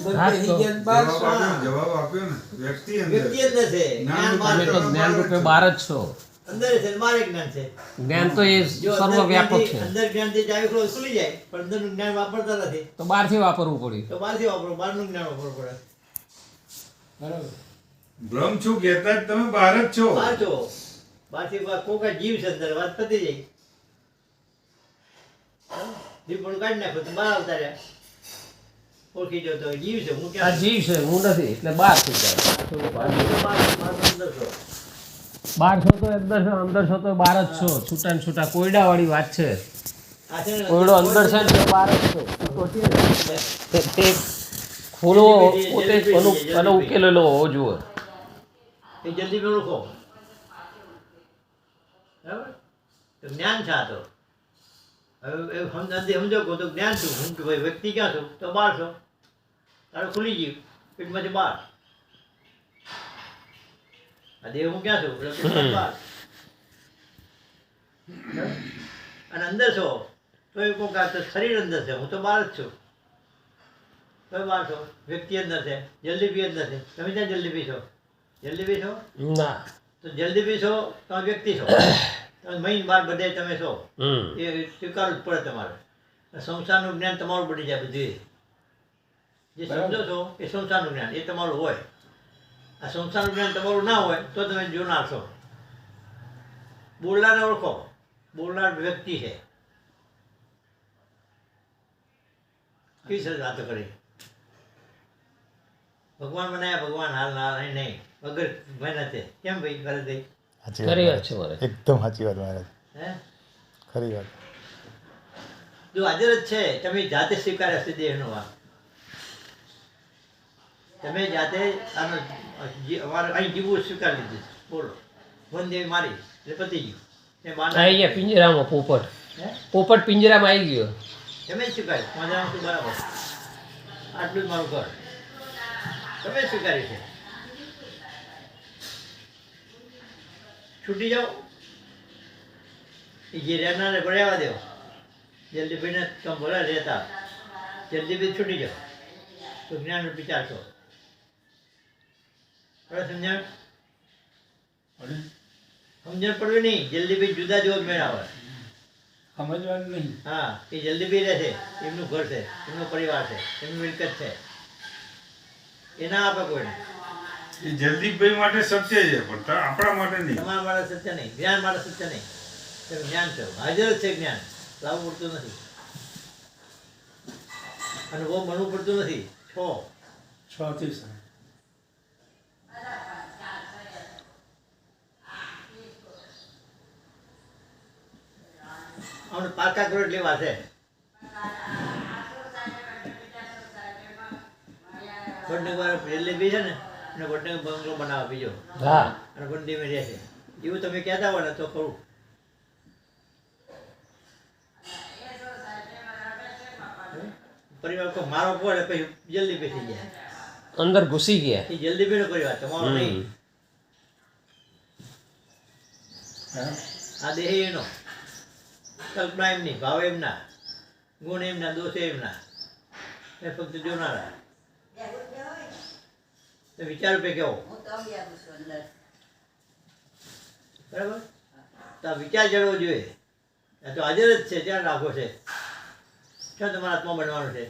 જવાબ આપ્યો ને વ્યક્તિ અંદર તમે તો જ્ઞાન રૂપે બહાર જ છો. અંદર છે મારે જ્ઞાન છે. જ્ઞાન તો એ સર્વવ્યાપક છે. અંદર જ્ઞાનથી ચાવી ખુલી જાય પણ અંદરનું જ્ઞાન વાપરતા નથી. તો બહારથી વાપરવું પડ્યું. તો બહારથી વાપરો, બહારનું જ્ઞાન વાપરવું પડે. બરાબર. ભ્રમ છું કહેતા જ તમે બહાર જ છો. બહાર છો. બહારથી કોકા જીવ છે અંદર, વાત પતી જાય. દીપડું કાઢી નાખો તો બહાર આવતા રહ્યા. ઓળખી જાવ તો જીવ છે, હું આ ક્યાં જીવ છે, હું નથી, એટલે બહાર થઈ જાય. અંદર છો. બહાર છો તો અંદર છો તો બહાર જ છો. છૂટા ને છૂટા કોયડા વાળી વાત છે. આ છે ને કોયડો અંદર છે ને તો બહાર જ છો. તે ખૂણો પોતે અને ઉકેલેલો હોવો જોઈએ. એ જલ્દી મેં ઓળખો. બરાબર? તો જ્ઞાન છે આ તો. હવે સમજો કહો તો જ્ઞાન છું હું, કે ભાઈ વ્યક્તિ ક્યાં છું તો બહાર છો. તારે ખુલી ગયું પેટમાંથી બહાર. આ દેહ હું ક્યાં છું એટલે પેટમાંથી બહાર. અને અંદર છો તો એ કહો કે શરીર અંદર છે, હું તો બહાર જ છું. તો બહાર છો. વ્યક્તિ અંદર છે, જલ્દી અંદર છે. તમે ત્યાં જલ્દી છો? જલ્દી છો ના, તો જલ્દી છો તમે વ્યક્તિ છો. તમે મહિન બાર બધે તમે છો એ સ્વીકારવું જ પડે તમારે. સંસારનું જ્ઞાન તમારું પડી જાય બધું. જે સમજો છો એ સંસારનું જ્ઞાન એ તમારું હોય. આ સંસારનું જ્ઞાન તમારું ના હોય તો તમે જોનાર છો. બોલનારને ઓળખો. બોલનાર વ્યક્તિ છે. કેવી સરસ વાતો કરી. ભગવાન બનાયા, ભગવાન હાલ નહીં વગર મહેનતે. કેમ ભાઈ ભરતભાઈ? ખરી વાત છે મારે. એકદમ સાચી વાત મહારાજ, હે ખરી વાત. જો હાજર જ છે, તમે જાતે સ્વીકાર્યા છે દેહનો વાત. તમે જાતે આનો અમારે અહીં જીવવું સ્વીકારી લીધું. બોલો વનદેવી મારી એટલે પતી ગયું. આવી ગયા પિંજરામાં પોપટ. હે પોપટ પિંજરામાં આવી ગયો. તમે જ સ્વીકાર્યું. મારા શું બરાબર, આટલું જ મારું ઘર. તમે જ સ્વીકાર્યું છે. છૂટી જાઓ. એ જે રહેનારને રહેવા દો. જલ્દી ભાઈને તમે ભલે રહેતા જલ્દી ભાઈ છૂટી જાઓ તો જ્ઞાન વિચારશો. બરાબર સમજણ? સમજણ પડવી નહીં. જલ્દી ભાઈ જુદા જેવો જ મેળાવે. સમજવાનું નહીં. હા, એ જલ્દી ભાઈ રહે છે, એમનું ઘર છે, એમનો પરિવાર છે, એમની મિલકત છે. એ ના આપે કોઈને. એ જલ્દીભાઈ માટે સત્ય છે પણ આપણા માટે નહીં. તમારા માટે સત્ય નહીં, જ્ઞાન માટે સત્ય નહીં. તમે જ્ઞાન છો, હાજર જ છે જ્ઞાન. લાવવું પડતું નથી, અનુભવ બનવું પડતું નથી. 6 થી 7. અમને પાકા કરોડ લેવા છે. વડનગર રેલવે બી છે ને, અને વડનગર બંગલો બનાવવા બીજો, હા, અને વનદેવી રહે છે. એવું તમે કહેતા હોય ને તો ખરું. પરિવાર કોઈ મારો પડે પછી જલ્દી બેસી જાય. અંદર ઘૂસી ગયા. એ જલ્દી બેનો પરિવાર તમારો નહીં. આ દેહ એનો, કલ્પના એમની, ભાવ એમના, ગુણ એમના, દોષ એમના. એ ફક્ત જોનારા. તો વિચાર પે કેવો બરાબર. તો આ વિચાર જળવો જોઈએ. આ તો હાજર જ છે, ત્યાં રાખો છે. ક્યાં તમારા આત્મા બનવાનું છે?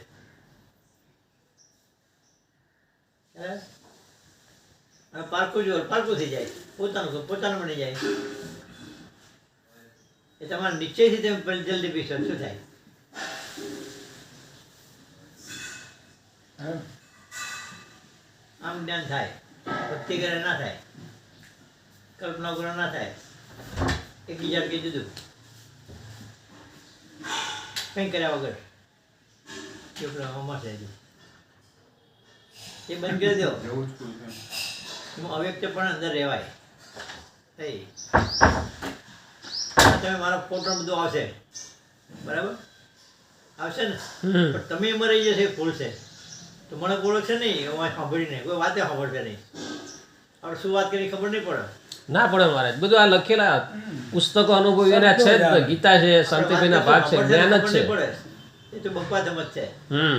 અને પારકું જો પારકું થઈ જાય, પોતાનું બની જાય. એ તમારા નિશ્ચયથી તમે જલ્દી પીશો શું થાય? આમ જ્ઞાન થાય, ભક્તિ કરે ના થાય, કલ્પના કરે ના થાય. એકબીજા કઈ જુદું કંઈ કર્યા વગર છે. એ બંધ કરી દો. જવું જ કોઈ હું અવ્યક્ત પણ અંદર રહેવાય. તમે મારો ફોટો બધું આવશે બરાબર, આવશે ને, પણ તમે મરી જશે ભૂલશે તો મને બોલો છે નહીં. હું સાંભળી નહીં, કોઈ વાતે સાંભળશે નહીં. આપણે શું વાત કરી ખબર નહીં પડે. ના પડે મહારાજ. બધું આ લખેલા પુસ્તકો અનુભવીઓના છે જ. ગીતા છે, શાંતિભાઈના ભાગ છે, જ્ઞાન જ છે. એ તો બપ્પા સમજ છે.